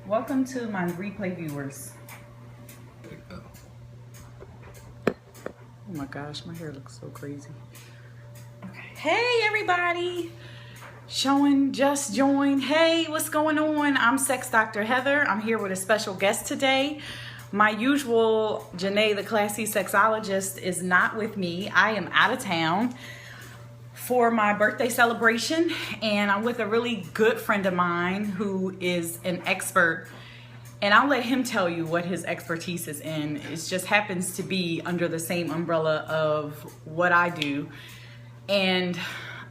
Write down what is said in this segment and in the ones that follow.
Welcome to my replay viewers. Oh my gosh, my hair looks so crazy. Okay. Hey everybody, just joined. Hey, what's going on? I'm Sex Dr. Heather. I'm here with a special guest today. My usual Janae, the classy sexologist, is not with me. I am out of town for my birthday celebration, and I'm with a really good friend of mine who is an expert, and I'll let him tell you what his expertise is in. It just happens to be under the same umbrella of what I do, and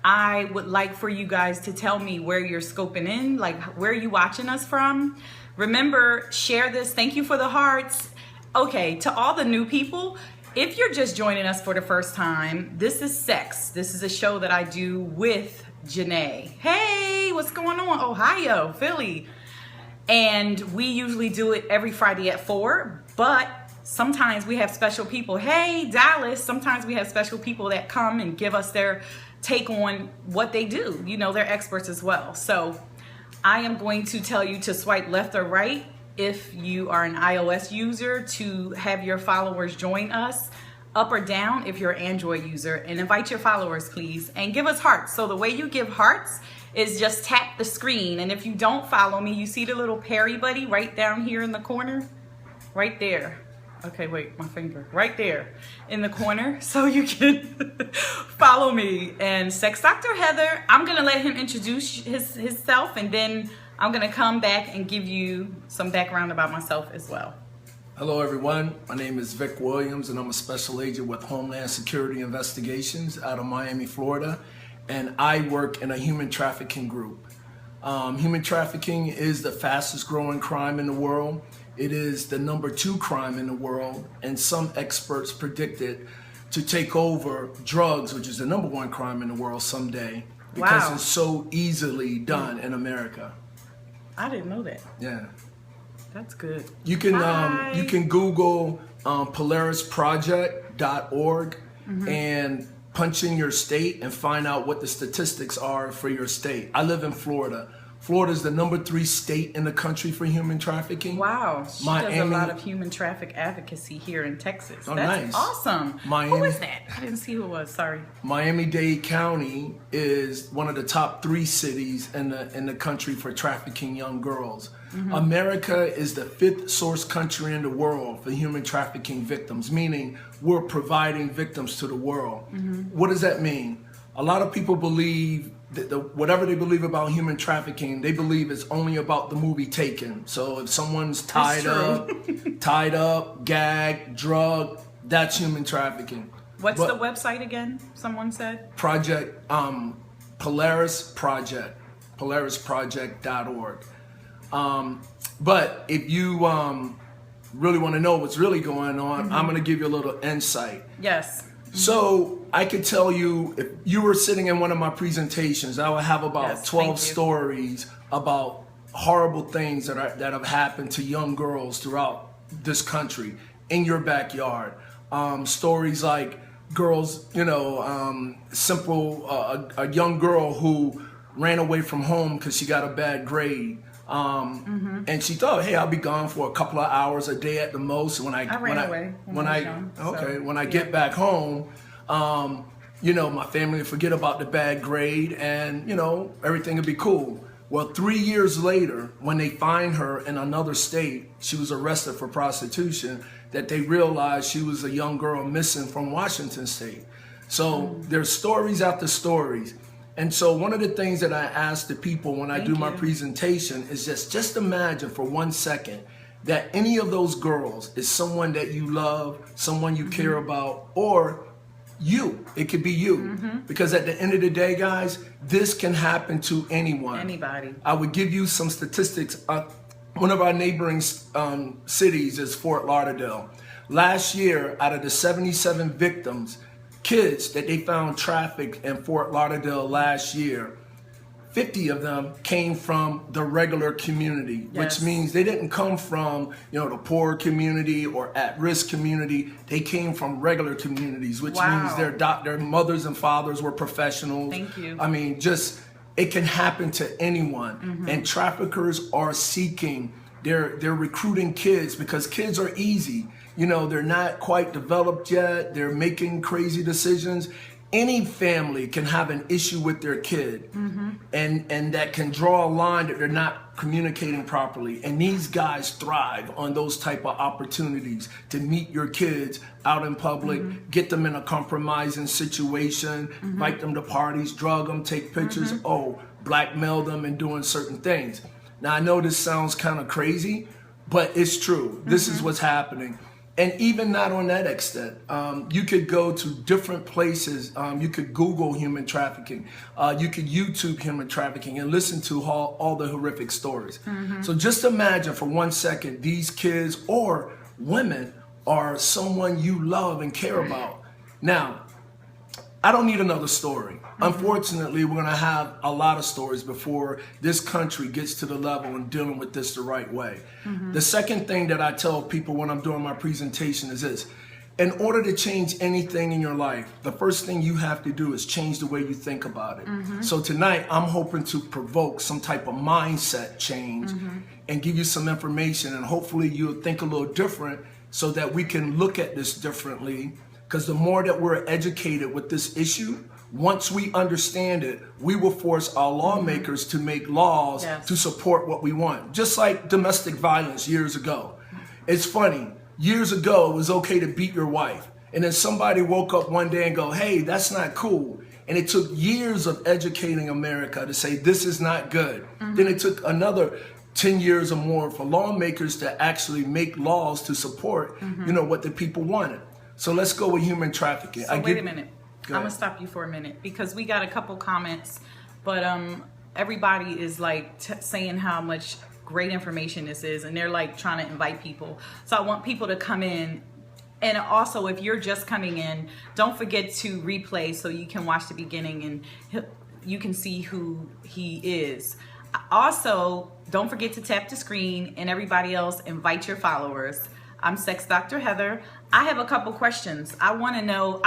I would like for you guys to tell me where you're scoping in, like where you watching us from. Remember, share this. Thank you for the hearts. Okay, to all the new people, if you're just joining us for the first time, this is Sex. This is a show that I do with Janae. Hey, what's going on? Ohio, Philly. And we usually do it every Friday at 4, but sometimes we have special people. Hey, Dallas, sometimes we have special people that come and give us their take on what they do. You know, they're experts as well. So I am going to tell you to swipe left or right if you are an iOS user to have your followers join us, up or down if you're an Android user, and invite your followers, please, and give us hearts. So the way you give hearts is just tap the screen, and if you don't follow me, you see the little Perry buddy right down here in the corner? Right there. Okay, wait, my finger. Right there in the corner, so you can follow me. And Sex Dr. Heather, I'm gonna let him introduce himself, and then I'm gonna come back and give you some background about myself as well. Hello everyone, my name is Vic Williams and I'm a special agent with Homeland Security Investigations out of Miami, Florida, and I work in a human trafficking group. Human trafficking is the fastest growing crime in the world. It is the #2 crime in the world, and some experts predict it to take over drugs, which is the #1 crime in the world someday, because Wow. it's so easily done in America. I didn't know that. Yeah. That's good. You can Google polarisproject.org and punch in your state and find out what the statistics are for your state. I live in Florida. Florida is the #3 state in the country for human trafficking. Wow, she Miami, does a lot of human traffic advocacy here in Texas. Oh, That's nice. awesome. Miami, Who is that? I didn't see who it was. Sorry. Miami-Dade County is one of the top 3 cities in the country for trafficking young girls. America is the 5th source country in the world for human trafficking victims, meaning we're providing victims to the world. What does that mean? A lot of people believe that whatever they believe about human trafficking, they believe it's only about the movie Taken. So if someone's tied up, gagged, drugged, that's human trafficking. What's the website again? Someone said? Polaris Project, polarisproject.org. But if you really want to know what's really going on, I'm going to give you a little insight. Yes. So I could tell you, if you were sitting in one of my presentations, I would have about 12 stories about horrible things that have happened to young girls throughout this country in your backyard. Stories like girls, a young girl who ran away from home because she got a bad grade. And she thought, hey, I'll be gone for a couple of hours a day at the most. When I get back home, my family will forget about the bad grade and, everything will be cool. Well, 3 years later, when they find her in another state, she was arrested for prostitution, that they realized she was a young girl missing from Washington State. So there's stories after stories. And so one of the things that I ask the people when I do my presentation is just imagine for 1 second that any of those girls is someone that you love, someone you care about, or you. It could be you. Because at the end of the day, guys, this can happen to anyone. Anybody. I would give you some statistics. One of our neighboring cities is Fort Lauderdale. Last year, out of the 77 victims, kids that they found trafficked in Fort Lauderdale last year, 50 of them came from the regular community, which means they didn't come from, the poor community or at-risk community. They came from regular communities, which means their mothers and fathers were professionals. Thank you. I mean, it can happen to anyone. And traffickers are seeking They're recruiting kids because kids are easy. You know, they're not quite developed yet. They're making crazy decisions. Any family can have an issue with their kid, and that can draw a line that they're not communicating properly. And these guys thrive on those type of opportunities to meet your kids out in public, get them in a compromising situation, invite them to parties, drug them, take pictures, blackmail them and doing certain things. Now, I know this sounds kind of crazy, but it's true. This is what's happening. And even not on that extent, you could go to different places. You could Google human trafficking. You could YouTube human trafficking and listen to all the horrific stories. So just imagine for 1 second, these kids or women are someone you love and care about. Now, I don't need another story. Unfortunately, we're going to have a lot of stories before this country gets to the level in dealing with this the right way. The second thing that I tell people when I'm doing my presentation is this. In order to change anything in your life, the first thing you have to do is change the way you think about it. So tonight, I'm hoping to provoke some type of mindset change and give you some information, and hopefully you'll think a little different so that we can look at this differently. Because the more that we're educated with this issue, once we understand it, we will force our lawmakers to make laws to support what we want. Just like domestic violence years ago. It's funny, years ago it was okay to beat your wife. And then somebody woke up one day and go, hey, that's not cool. And it took years of educating America to say this is not good. Then it took another 10 years or more for lawmakers to actually make laws to support, what the people wanted. So let's go with human trafficking. So wait a minute. I'm going to stop you for a minute because we got a couple comments, but everybody is like saying how much great information this is, and they're like trying to invite people. So I want people to come in. And also, if you're just coming in, don't forget to replay so you can watch the beginning and you can see who he is. Also, don't forget to tap the screen, and everybody else, invite your followers. I'm Sex Dr. Heather. I have a couple questions. I want to know,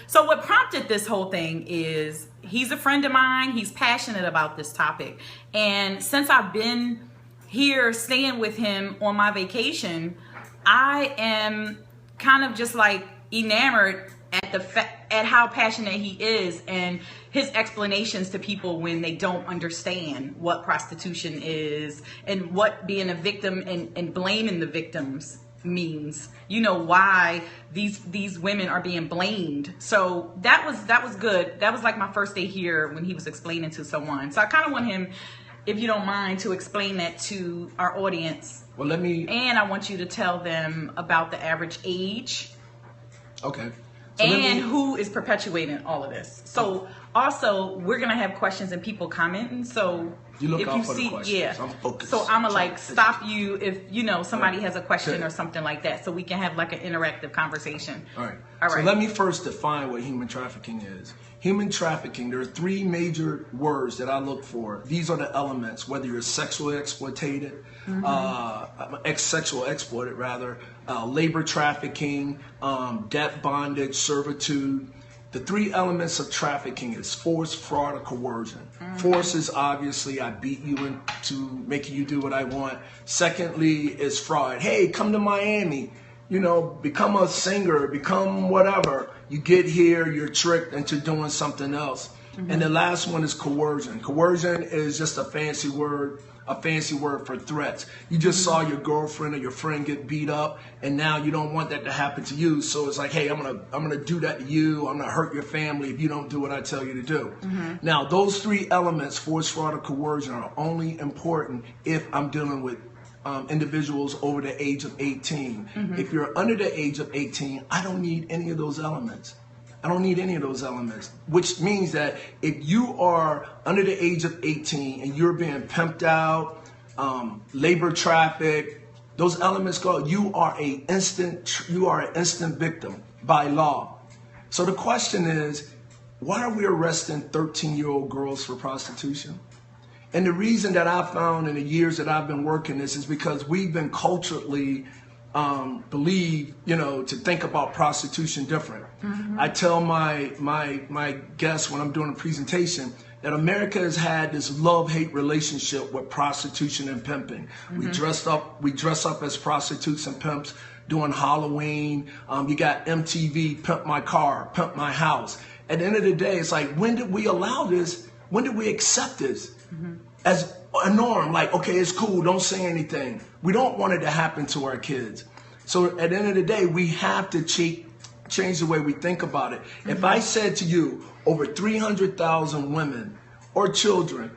so what prompted this whole thing is he's a friend of mine. He's passionate about this topic. And since I've been here staying with him on my vacation, I am kind of just like enamored at how passionate he is and his explanations to people when they don't understand what prostitution is and what being a victim and blaming the victims means. Why these women are being blamed. So that was good. That was like my first day here when he was explaining to someone. So I kind of want him, if you don't mind, to explain that to our audience. Well, and I want you to tell them about the average age. Okay. So and who is perpetuating all of this. So also, we're going to have questions and people commenting. So you look if out you for see, the questions. I'm focused. So I'm going to stop you if, somebody has a question or something like that. So we can have like an interactive conversation. All right. So let me first define what human trafficking is. Human trafficking, there are three major words that I look for. These are the elements, whether you're sexually exploited, labor trafficking, debt bondage, servitude. The three elements of trafficking is force, fraud, or coercion. Force is obviously I beat you into making you do what I want. Secondly is fraud. Hey, come to Miami. Become a singer, become whatever. You get here, you're tricked into doing something else. And the last one is coercion. Coercion is just a fancy word for threats. You just saw your girlfriend or your friend get beat up, and now you don't want that to happen to you. So it's like, hey, I'm gonna do that to you. I'm gonna hurt your family if you don't do what I tell you to do. Now, those three elements, force, fraud, or coercion, are only important if I'm dealing with individuals over the age of 18. If you're under the age of 18, I don't need any of those elements. Which means that if you are under the age of 18 and you're being pimped out, labor trafficked, those elements go, you are an instant victim by law. So the question is, why are we arresting 13-year-old girls for prostitution? And the reason that I found in the years that I've been working this is because we've been culturally believed, to think about prostitution different. I tell my guests when I'm doing a presentation, that America has had this love-hate relationship with prostitution and pimping. We dress up as prostitutes and pimps during Halloween. You got MTV, Pimp My Car, Pimp My House. At the end of the day, it's like, when did we allow this? When did we accept this as a norm? Like, okay, it's cool, don't say anything. We don't want it to happen to our kids. So at the end of the day, we have to change the way we think about it. If I said to you, over 300,000 women or children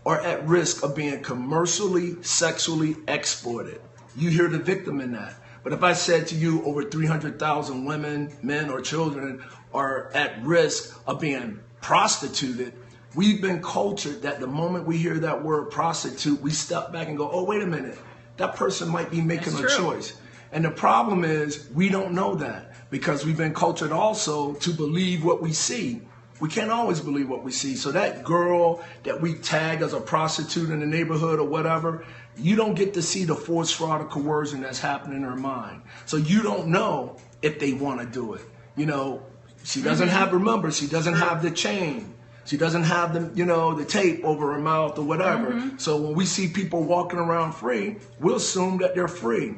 are at risk of being commercially, sexually exploited, you hear the victim in that. But if I said to you, over 300,000 women, men, or children are at risk of being prostituted, we've been cultured that the moment we hear that word prostitute, we step back and go, oh, wait a minute, that person might be making a choice. And the problem is we don't know that because we've been cultured also to believe what we see. We can't always believe what we see. So that girl that we tag as a prostitute in the neighborhood or whatever, you don't get to see the force, fraud, or coercion that's happening in her mind. So you don't know if they want to do it. You know, she doesn't have, remember, she doesn't have the chain. She doesn't have the, you know, the tape over her mouth or whatever. So when we see people walking around free, we'll assume that they're free.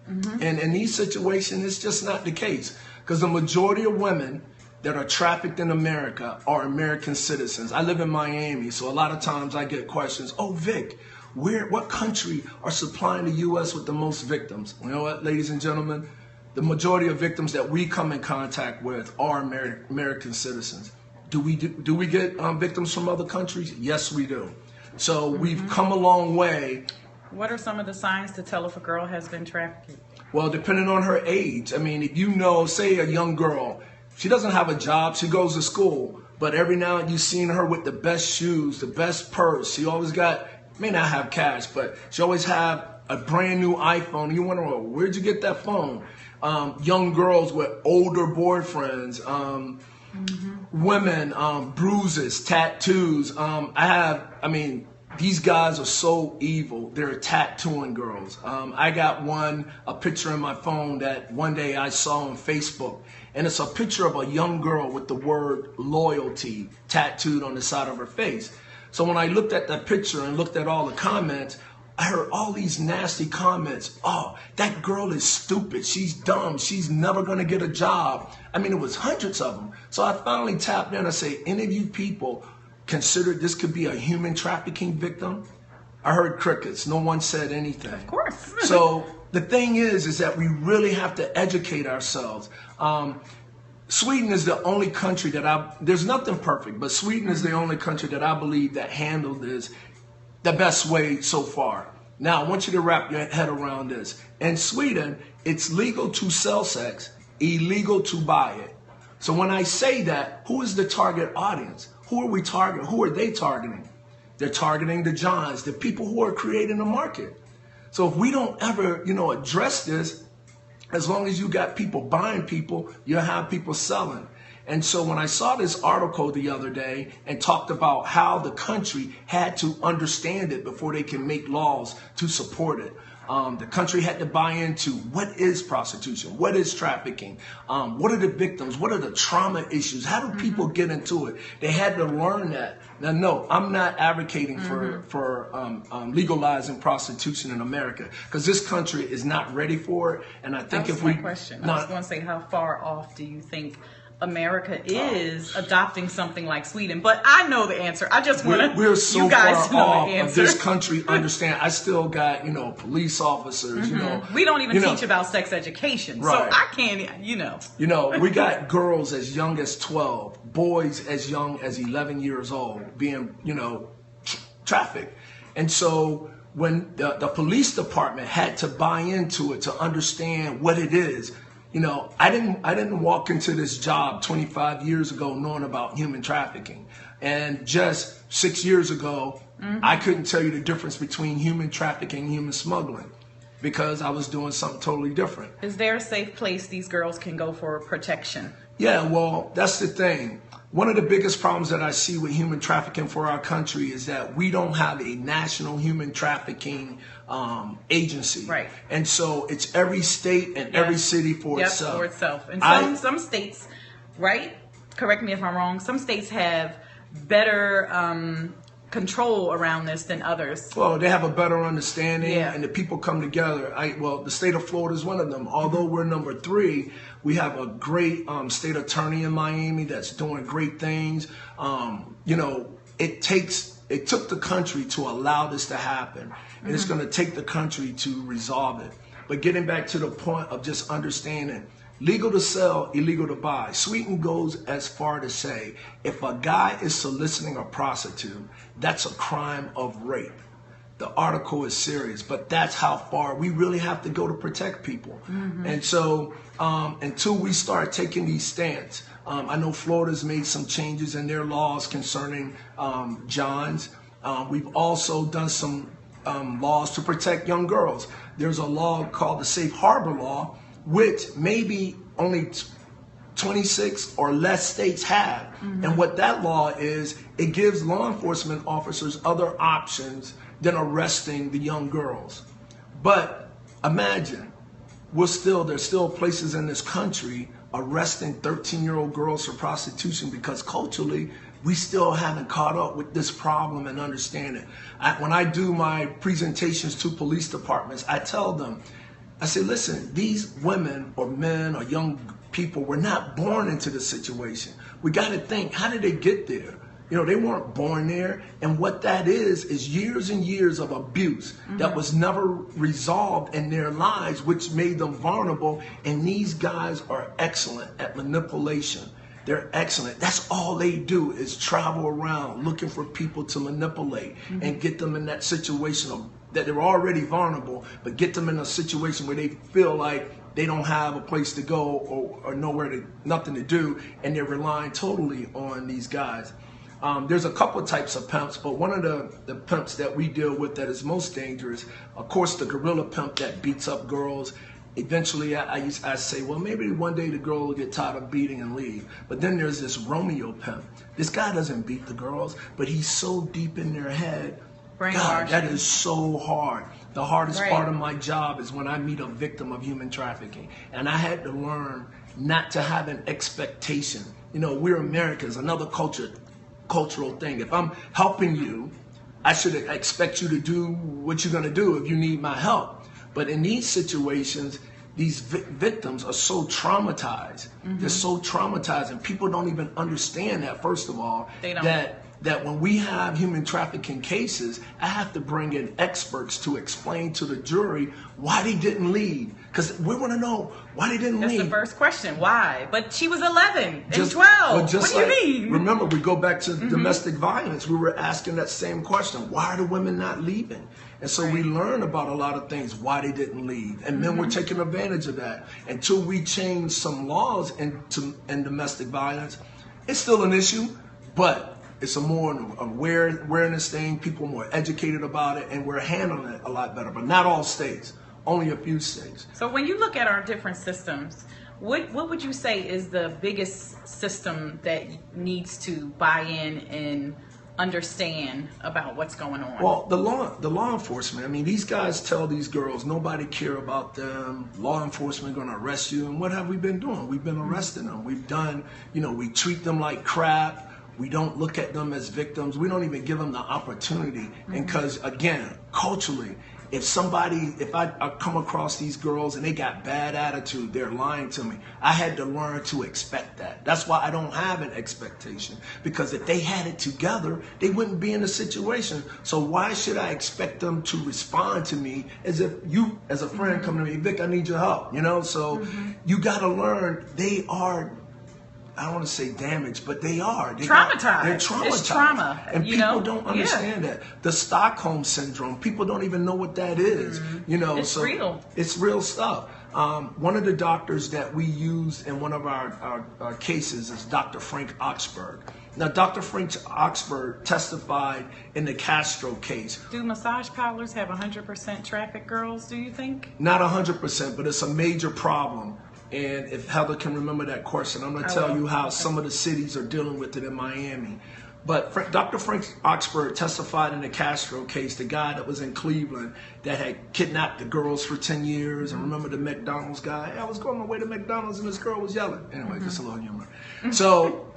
And in these situations, it's just not the case. Because the majority of women that are trafficked in America are American citizens. I live in Miami, so a lot of times I get questions, oh, Vic, what country are supplying the U.S. with the most victims? You know what, ladies and gentlemen? The majority of victims that we come in contact with are American citizens. Do we get victims from other countries? Yes, we do. So we've come a long way. What are some of the signs to tell if a girl has been trafficked? Well, depending on her age. I mean, if you know, say a young girl, she doesn't have a job, she goes to school, but every now and then you've seen her with the best shoes, the best purse. She always got, may not have cash, but she always have a brand new iPhone. You wonder, well, where'd you get that phone? Young girls with older boyfriends, women, bruises, tattoos. These guys are so evil. They're tattooing girls. I got a picture in my phone that one day I saw on Facebook. And it's a picture of a young girl with the word loyalty tattooed on the side of her face. So when I looked at that picture and looked at all the comments, I heard all these nasty comments. Oh, that girl is stupid. She's dumb. She's never going to get a job. I mean, it was hundreds of them. So I finally tapped in and say, any of you people consider this could be a human trafficking victim? I heard crickets. No one said anything. Of course. So the thing is that we really have to educate ourselves. Sweden is the only country that there's nothing perfect, but Sweden is the only country that I believe that handled this the best way so far. Now, I want you to wrap your head around this. In Sweden, it's legal to sell sex, illegal to buy it. So when I say that, who is the target audience? Who are we targeting? Who are they targeting? They're targeting the Johns, the people who are creating the market. So if we don't ever, address this, as long as you got people buying people, you'll have people selling. And so when I saw this article the other day and talked about how the country had to understand it before they can make laws to support it, the country had to buy into what is prostitution, what is trafficking, what are the victims, what are the trauma issues, how do people get into it? They had to learn that. Now, no, I'm not advocating for legalizing prostitution in America because this country is not ready for it. And I think if we... question. I was going to say, how far off do you think America is adopting something like Sweden? But I know the answer. I just want we're so you guys to know far the off answer. Of this country understand. I still got, police officers, We don't even teach about sex education. Right. So I can't, we got girls as young as 12, boys as young as 11 years old being, trafficked. And so when the police department had to buy into it to understand what it is, I didn't walk into this job 25 years ago knowing about human trafficking. And just 6 years ago, I couldn't tell you the difference between human trafficking and human smuggling because I was doing something totally different. Is there a safe place these girls can go for protection? Yeah, well, that's the thing. One of the biggest problems that I see with human trafficking for our country is that we don't have a national human trafficking agency. Right. And so it's every state and every city for itself. And some states, right? Correct me if I'm wrong. Some states have better control around this than others. Well, they have a better understanding, Yeah. and the people come together. The state of Florida is one of them. Although we're number 3, we have a great state attorney in Miami that's doing great things. It took the country to allow this to happen, and it's going to take the country to resolve it. But getting back to the point of just understanding, legal to sell, illegal to buy. Sweeten goes as far to say, if a guy is soliciting a prostitute, that's a crime of rape. The article is serious, but that's how far we really have to go to protect people. And so until we start taking these stands, I know Florida's made some changes in their laws concerning Johns. We've also done some laws to protect young girls. There's a law called the Safe Harbor Law, which maybe only 26 or less states have. And what that law is, it gives law enforcement officers other options than arresting the young girls. But imagine, there's still places in this country arresting 13-year-old girls for prostitution because culturally, we still haven't caught up with this problem and understand it. When I do my presentations to police departments, I tell them, I say, listen, these women or men or young people were not born into this situation. We got to think, how did they get there? They weren't born there. And what that is years and years of abuse that was never resolved in their lives, which made them vulnerable. And these guys are excellent at manipulation. They're excellent. That's all they do is travel around looking for people to manipulate and get them in that situation of that they're already vulnerable, but get them in a situation where they feel like they don't have a place to go or nothing to do, and they're relying totally on these guys. There's a couple types of pimps, but one of the pimps that we deal with that is most dangerous, of course, the gorilla pimp that beats up girls. Eventually, I say, well, maybe one day the girl will get tired of beating and leave. But then there's this Romeo pimp. This guy doesn't beat the girls, but he's so deep in their head. God, that is so hard. The hardest part of my job is when I meet a victim of human trafficking. And I had to learn not to have an expectation. We're Americans, another cultural thing. If I'm helping you, I should expect you to do what you're going to do if you need my help. But in these situations, these victims are so traumatized. They're so traumatized, and people don't even understand that, first of all, that when we have human trafficking cases, I have to bring in experts to explain to the jury why they didn't leave. Because we want to know why they didn't leave. That's the first question. Why? But she was 11 and 12. What do you mean? Remember, we go back to domestic violence. We were asking that same question. Why are the women not leaving? And so we learn about a lot of things, why they didn't leave. And men were taking advantage of that. Until we change some laws in domestic violence, it's still an issue, but it's a more awareness thing. People are more educated about it, and we're handling it a lot better. But not all states, only a few states. So when you look at our different systems, what would you say is the biggest system that needs to buy in and understand about what's going on? Well, the law enforcement. I mean, these guys tell these girls nobody care about them. Law enforcement going to arrest you. And what have we been doing? We've been arresting them. We've done, we treat them like crap. We don't look at them as victims. We don't even give them the opportunity. And because, again, culturally, if I come across these girls and they got bad attitude, they're lying to me. I had to learn to expect that. That's why I don't have an expectation. Because if they had it together, they wouldn't be in a situation. So why should I expect them to respond to me as if you, as a friend, come to me, Vic, I need your help. So you got to learn they are, I don't want to say damaged, but they are. Traumatized. They're traumatized. It's trauma. And people don't understand that. The Stockholm Syndrome, people don't even know what that is. It's real. It's real stuff. One of the doctors that we used in one of our cases is Dr. Frank Oxberg. Now, Dr. Frank Oxberg testified in the Castro case. Do massage parlors have 100% trafficked girls, do you think? Not 100%, but it's a major problem. And if Heather can remember that question, I'm going to tell you how some of the cities are dealing with it in Miami. But Dr. Frank Oxberg testified in the Castro case, the guy that was in Cleveland that had kidnapped the girls for 10 years. And remember the McDonald's guy? I was going my way to McDonald's and this girl was yelling. Anyway, just a little humor. So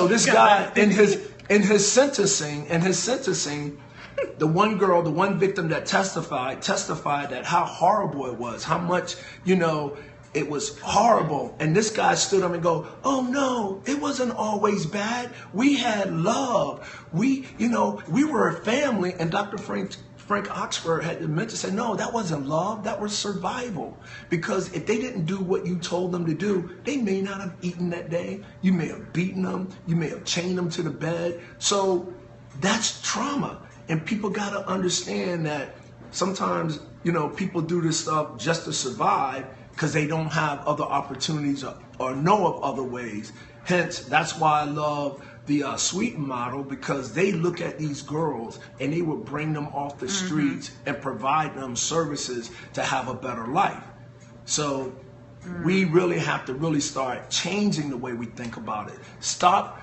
this guy in his in his sentencing, the one girl, the one victim that testified that how horrible it was, how much, it was horrible. And this guy stood up and go, oh no, it wasn't always bad. We had love. We were a family. And Dr. Frank Oxford had meant to say, no, that wasn't love. That was survival. Because if they didn't do what you told them to do, they may not have eaten that day. You may have beaten them. You may have chained them to the bed. So that's trauma. And people got to understand that sometimes, people do this stuff just to survive because they don't have other opportunities or know of other ways. Hence, that's why I love the Sweden model, because they look at these girls and they would bring them off the streets and provide them services to have a better life. So we really have to really start changing the way we think about it. Stop,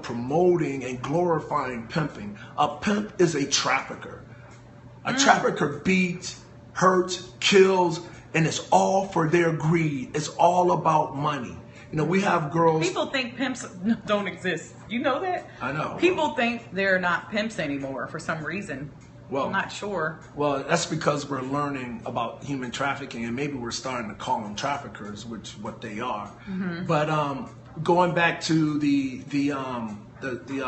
promoting and glorifying pimping. A pimp is a trafficker. A trafficker beats, hurts, kills, and it's all for their greed. It's all about money. We have girls. People think pimps don't exist. You know that? I know. People think they're not pimps anymore for some reason. Well, I'm not sure. Well, that's because we're learning about human trafficking, and maybe we're starting to call them traffickers, which is what they are. But going back to the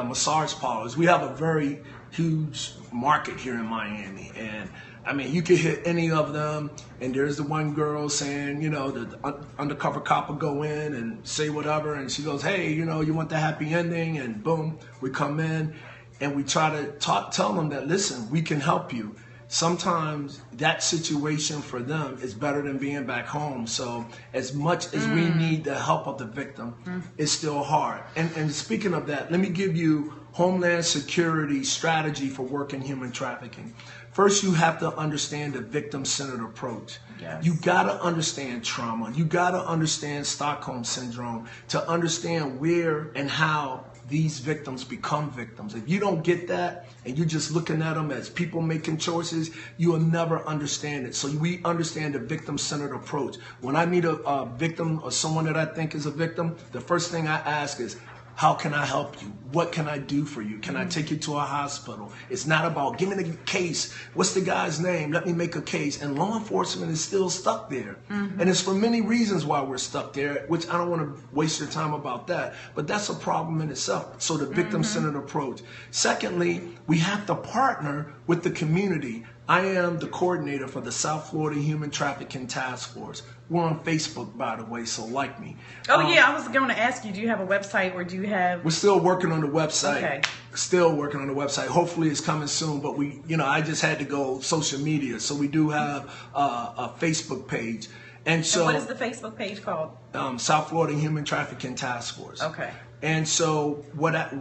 massage parlors, we have a very huge market here in Miami, and I mean, you could hit any of them, and there's the one girl saying, the undercover cop will go in and say whatever, and she goes, hey, you want the happy ending, and boom, we come in, and we try to tell them that, listen, we can help you. Sometimes that situation for them is better than being back home. So as much as we need the help of the victim, it's still hard. And speaking of that, let me give you Homeland Security strategy for working human trafficking. First, you have to understand the victim-centered approach. Yes. You got to understand trauma. You got to understand Stockholm Syndrome to understand where and how these victims become victims. If you don't get that and you're just looking at them as people making choices, you will never understand it. So we understand the victim-centered approach. When I meet a victim or someone that I think is a victim, the first thing I ask is, how can I help you? What can I do for you? Can I take you to a hospital? It's not about, give me the case. What's the guy's name? Let me make a case. And law enforcement is still stuck there. And it's for many reasons why we're stuck there, which I don't want to waste your time about that. But that's a problem in itself. So the victim-centered approach. Secondly, we have to partner with the community. I am the coordinator for the South Florida Human Trafficking Task Force. We're on Facebook, by the way, so like me. Oh, yeah, I was going to ask you, do you have a website or do you have... We're still working on the website. Okay. Still working on the website. Hopefully it's coming soon, but I just had to go social media. So we do have a Facebook page. And what is the Facebook page called? South Florida Human Trafficking Task Force. Okay. And so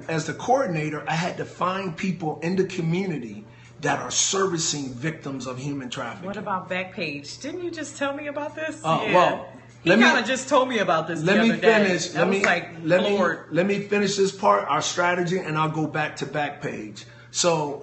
as the coordinator, I had to find people in the community that are servicing victims of human trafficking. What about Backpage? Didn't you just tell me about this? Well, he kind of just told me about this the other day. Let me finish this part, our strategy, and I'll go back to Backpage. So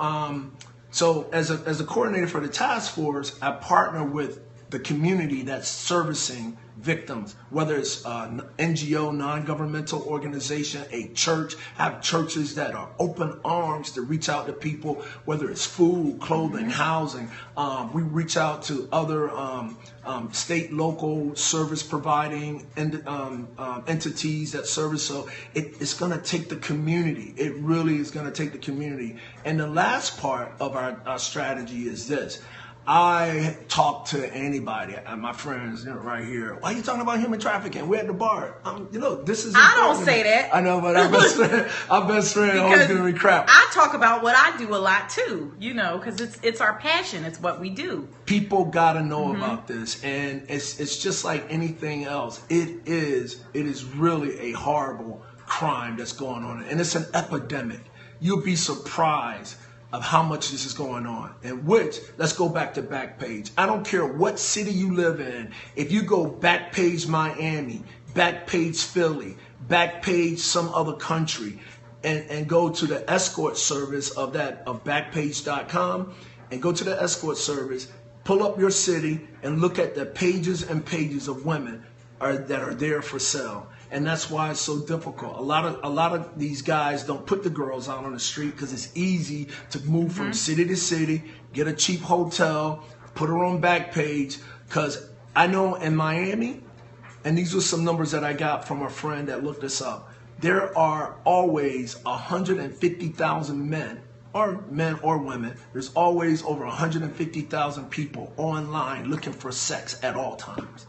as a coordinator for the task force, I partner with the community that's servicing victims, whether it's an NGO, non-governmental organization, a church, have churches that are open arms to reach out to people, whether it's food, clothing, housing. We reach out to other state, local service providing entities that service. So it's going to take the community. It really is going to take the community. And the last part of our strategy is this. I talk to anybody, my friends right here. Why are you talking about human trafficking? We're at the bar. This is. I don't say that. I know, but our best friend always giving me crap. I talk about what I do a lot too, because it's our passion. It's what we do. People gotta know about this, and it's just like anything else. It is really a horrible crime that's going on, and it's an epidemic. You'll be surprised of how much this is going on. And let's go back to Backpage. I don't care what city you live in. If you go Backpage Miami, Backpage Philly, Backpage some other country, and go to the escort service of Backpage.com, and go to the escort service, pull up your city, and look at the pages and pages of women that are there for sale. and that's why it's so difficult. A lot of these guys don't put the girls out on the street because it's easy to move from city to city, get a cheap hotel, put her on Backpage. Because I know in Miami, and these are some numbers that I got from a friend that looked this up, there are always 150,000 men or women. There's always over 150,000 people online looking for sex at all times.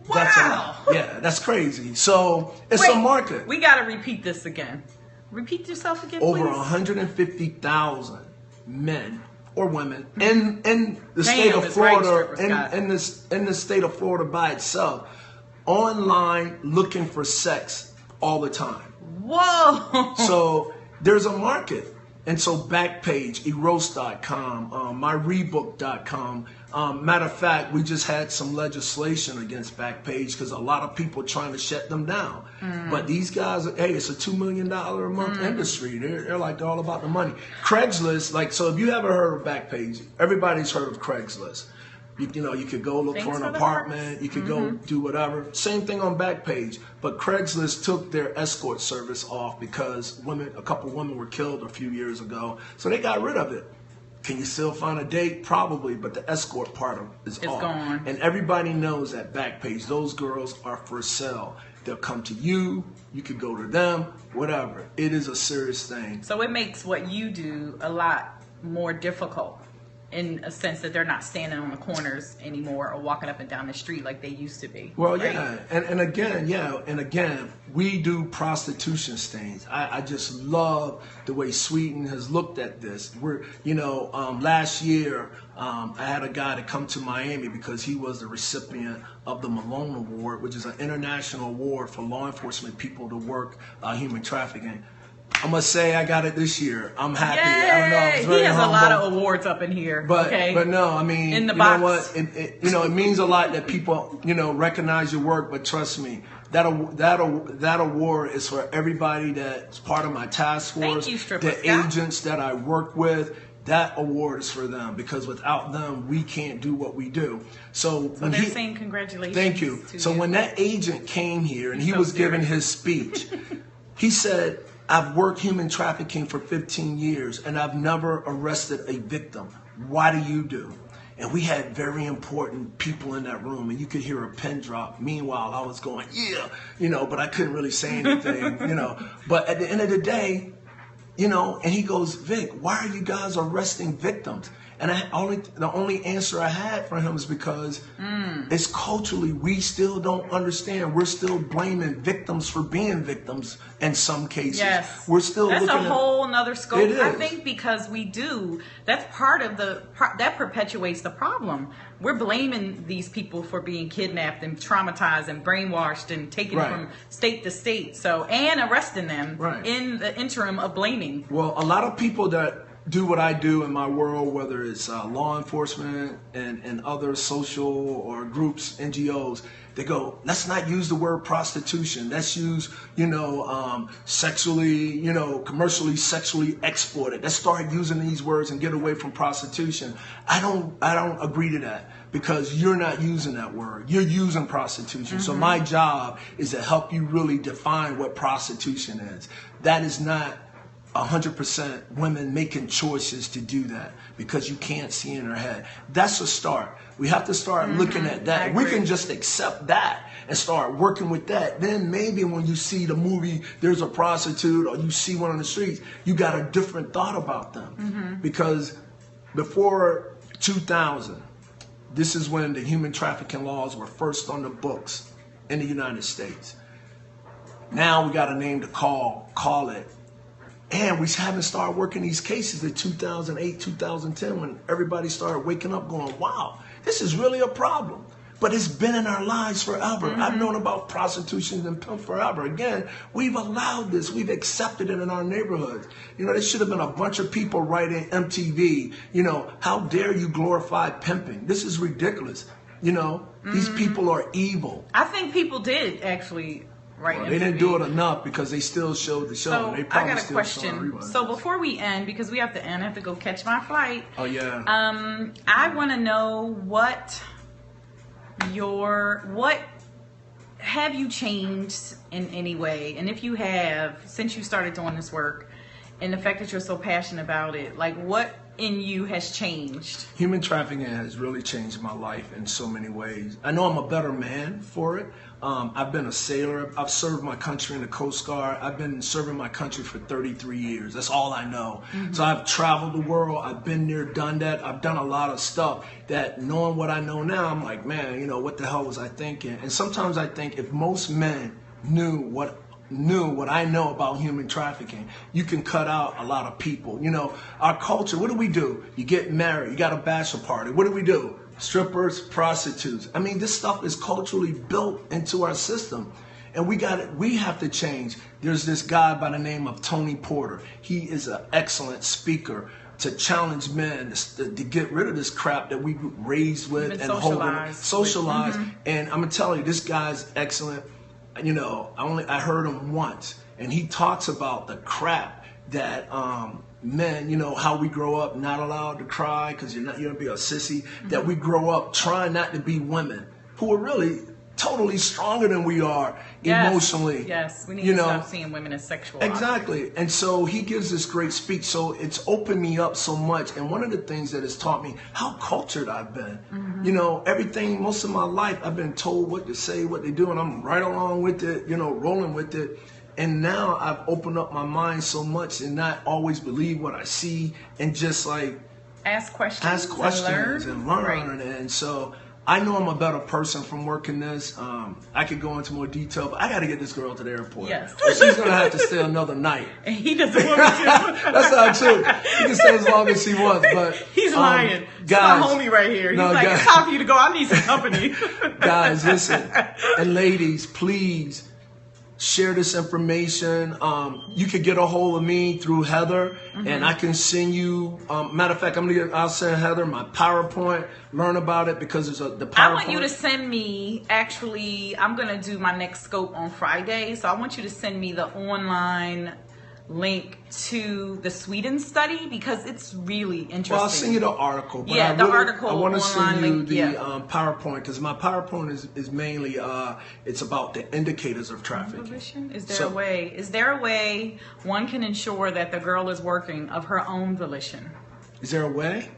Wow. That's crazy. So it's a market. We got to repeat this again. Repeat yourself again, over please. 150,000 men or women in the state of Florida, in the state of Florida by itself, online looking for sex all the time. Whoa! So there's a market. And so Backpage, eros.com, myrebook.com. Matter of fact, we just had some legislation against Backpage because a lot of people trying to shut them down. But these guys, hey, it's a $2 million a month industry. They're like all about the money. Craigslist, like, so if you haven't heard of Backpage, everybody's heard of Craigslist. You know, you could go look for an apartment. You could go do whatever. Same thing on Backpage. But Craigslist took their escort service off because a couple women were killed a few years ago. So they got rid of it. Can you still find a date? Probably, but the escort part of it is off. Gone. And everybody knows at Backpage, those girls are for sale. They'll come to you. You could go to them. Whatever. It is a serious thing. So it makes what you do a lot more difficult, in a sense that they're not standing on the corners anymore or walking up and down the street like they used to be. Well, right? yeah, and again, we do prostitution stings. I just love the way Sweden has looked at this. Last year, I had a guy to come to Miami because he was the recipient of the Malone Award, which is an international award for law enforcement people to work human trafficking. I must say I got it this year. I'm happy. Yay! I don't know. I was very he has humble. a lot of awards up in here. But okay? but no, I mean, in the you box. know what? It means a lot that people recognize your work. But trust me, that award is for everybody that's part of my task force. Thank you, Stripper the Scott. agents that I work with. That award is for them because without them, we can't do what we do. So when they're saying congratulations. Thank you. So when that agent came here and he was giving his speech, he said, I've worked human trafficking for 15 years and I've never arrested a victim. Why do you do? And we had very important people in that room and you could hear a pin drop. Meanwhile, I was going, yeah, but I couldn't really say anything, But at the end of the day, and he goes, Vic, why are you guys arresting victims? And the only answer I had for him is because it's culturally, we still don't understand. We're still blaming victims for being victims in some cases. Yes. We're still That's looking a whole nother scope. It is. I think because we do, that's part of that perpetuates the problem. We're blaming these people for being kidnapped and traumatized and brainwashed and taken from state to state. And arresting them in the interim of blaming. Well, a lot of people that do what I do in my world, whether it's law enforcement and other social or groups, NGOs, they go, let's not use the word prostitution. Let's use, sexually, commercially sexually exploited. Let's start using these words and get away from prostitution. I don't agree to that because you're not using that word. You're using prostitution. So my job is to help you really define what prostitution is. That is not 100% women making choices to do that because you can't see in her head. That's a start. We have to start looking at that. We can just accept that and start working with that. Then maybe when you see the movie, there's a prostitute or you see one on the streets, you got a different thought about them. Because before 2000, this is when the human trafficking laws were first on the books in the United States. Now we got a name to call it. And we haven't started working these cases in 2008, 2010, when everybody started waking up going, wow, this is really a problem. But it's been in our lives forever. I've known about prostitution and pimp forever. Again, we've allowed this. We've accepted it in our neighborhoods. There should have been a bunch of people writing MTV, how dare you glorify pimping? This is ridiculous. These people are evil. I think people did actually. Right, they didn't do it enough because they still showed the show. So they I got a question. So before we end, because we have to end, I have to go catch my flight. Oh yeah. I want to know what have you changed in any way? And if you have, since you started doing this work, and the fact that you're so passionate about it, like what in you has changed? Human trafficking has really changed my life in so many ways. I know I'm a better man for it. I've been a sailor. I've served my country in the Coast Guard. I've been serving my country for 33 years. That's all I know. So I've traveled the world. I've been there, done that. I've done a lot of stuff that, knowing what I know now, I'm like, man, you know, what the hell was I thinking? And sometimes I think if most men knew what I know about human trafficking, you can cut out a lot of people. You know, our culture, what do? You get married, you got a bachelor party. What do? Strippers, prostitutes. I mean, this stuff is culturally built into our system. And we have to change. There's this guy by the name of Tony Porter. He is an excellent speaker to challenge men to get rid of this crap that we raised with and socialize. And I'm gonna tell you, this guy's excellent. You know, I heard him once, and he talks about the crap that men, you know, how we grow up not allowed to cry because you're gonna be a sissy. That we grow up trying not to be women who are really totally stronger than we are emotionally. Yes, we need to stop seeing women as sexual. Exactly. And so he gives this great speech. So it's opened me up so much. And one of the things that has taught me how cultured I've been. You know, everything, most of my life, I've been told what to say, what to do, and I'm right along with it, you know, rolling with it. And now I've opened up my mind so much and not always believe what I see and just like ask questions and learn. Right. And so I know I'm a better person from working this. I could go into more detail, but I got to get this girl to the airport. Yes. Or she's going to have to stay another night. And he doesn't want me to. That's not true. He can stay as long as she wants, but... He's lying. Guys, it's my homie right here. He's like, guys, it's time for you to go. I need some company. Guys, listen. And ladies, please... share this information. You could get a hold of me through Heather, and I can send you. Matter of fact, I'll send Heather my PowerPoint. Learn about it because it's the PowerPoint. I want you to send me. Actually, I'm gonna do my next scope on Friday, so I want you to send me the online link to the Sweden study because it's really interesting. Well, I'll send you the article. But article. I want to send you the PowerPoint because my PowerPoint is mainly it's about the indicators of trafficking. Is there a way one can ensure that the girl is working of her own volition? Is there a way?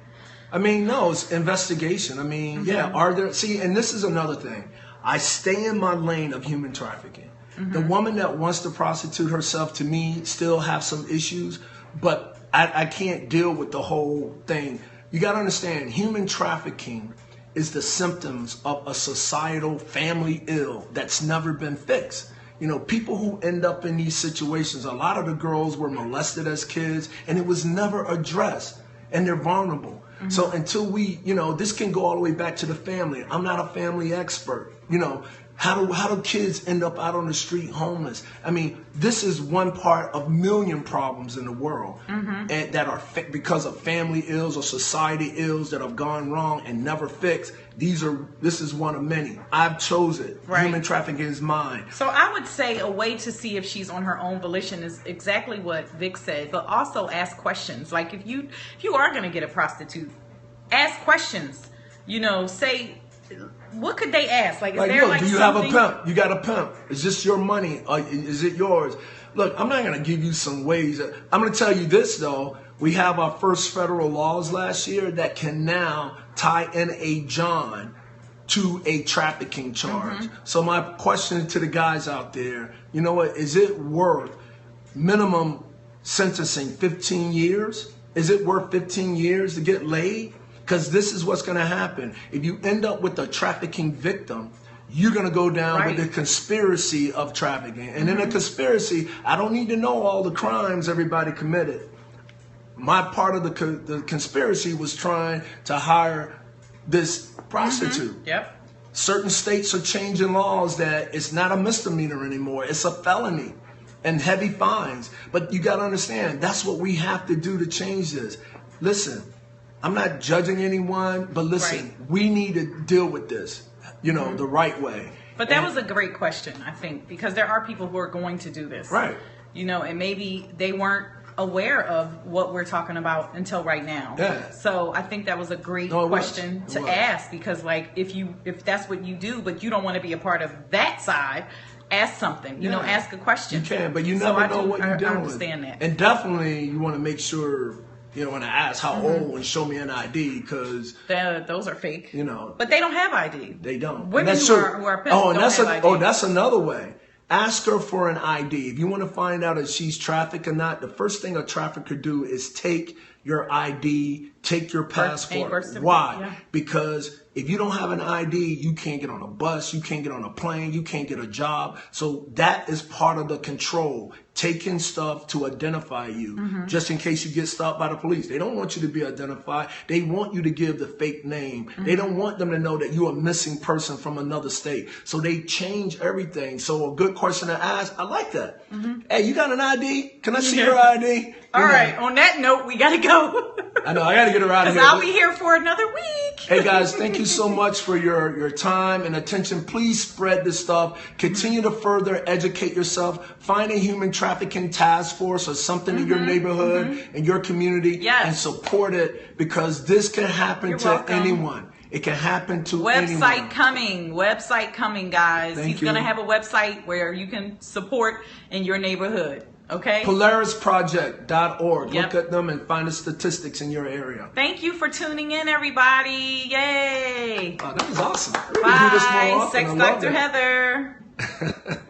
I mean, no, it's investigation. I mean, are there? See, and this is another thing. I stay in my lane of human trafficking. The woman that wants to prostitute herself, to me, still have some issues, but I can't deal with the whole thing. You got to understand, human trafficking is the symptoms of a societal family ill that's never been fixed. You know, people who end up in these situations, a lot of the girls were molested as kids, and it was never addressed, and they're vulnerable. So until we, you know, this can go all the way back to the family. I'm not a family expert, you know. How do kids end up out on the street homeless? I mean, this is one part of million problems in the world and that are because of family ills or society ills that have gone wrong and never fixed. This is one of many. I've chose it. Right. Human trafficking is mine. So I would say a way to see if she's on her own volition is exactly what Vic said, but also ask questions. Like if you are going to get a prostitute, ask questions. You know, say, what could they ask? Like, is there look, like do you something... have a pimp? You got a pimp. Is this your money? Is it yours? Look, I'm not going to give you some ways. I'm going to tell you this, though. We have our first federal laws last year that can now tie in a John to a trafficking charge. So my question to the guys out there, you know what? Is it worth minimum sentencing 15 years? Is it worth 15 years to get laid? Because this is what's going to happen. If you end up with a trafficking victim, you're going to go down with the conspiracy of trafficking. And in a conspiracy, I don't need to know all the crimes everybody committed. My part of the conspiracy was trying to hire this prostitute. Yep. Certain states are changing laws that it's not a misdemeanor anymore. It's a felony and heavy fines. But you got to understand, that's what we have to do to change this. Listen. I'm not judging anyone, but listen, we need to deal with this, you know, the right way. But that was a great question, I think, because there are people who are going to do this. Right. You know, and maybe they weren't aware of what we're talking about until right now. Yeah. So I think that was a great question to ask, because like if that's what you do, but you don't want to be a part of that side, ask something. You know, ask a question. You can, but you never know what you're doing. I understand that. And definitely you want to make sure, you know, when I ask how old and show me an ID, because those are fake. You know, but they don't have ID. They don't. Women who are pimps don't have ID. That's another way. Ask her for an ID. If you want to find out if she's trafficked or not, the first thing a trafficker do is take your ID, take your passport. Why? Yeah. Because if you don't have an ID, you can't get on a bus, you can't get on a plane, you can't get a job. So that is part of the control. Taking stuff to identify you, just in case you get stopped by the police. They don't want you to be identified. They want you to give the fake name. They don't want them to know that you're a missing person from another state. So they change everything. So a good question to ask, I like that. Hey, you got an ID? Can I see your ID? All right, on that note, we got to go. I know, I got to get her out of here. Because I'll be here for another week. Hey guys, thank you so much for your time and attention. Please spread this stuff. Continue to further educate yourself. Find a human trafficking task force or something in your neighborhood, in your community, and support it, because this can happen to anyone. It can happen to anyone. Website coming, guys. He's going to have a website where you can support in your neighborhood. Okay. PolarisProject.org. Look at them and find the statistics in your area. Thank you for tuning in, everybody. Yay. That was awesome. Bye. Sex Dr. Heather.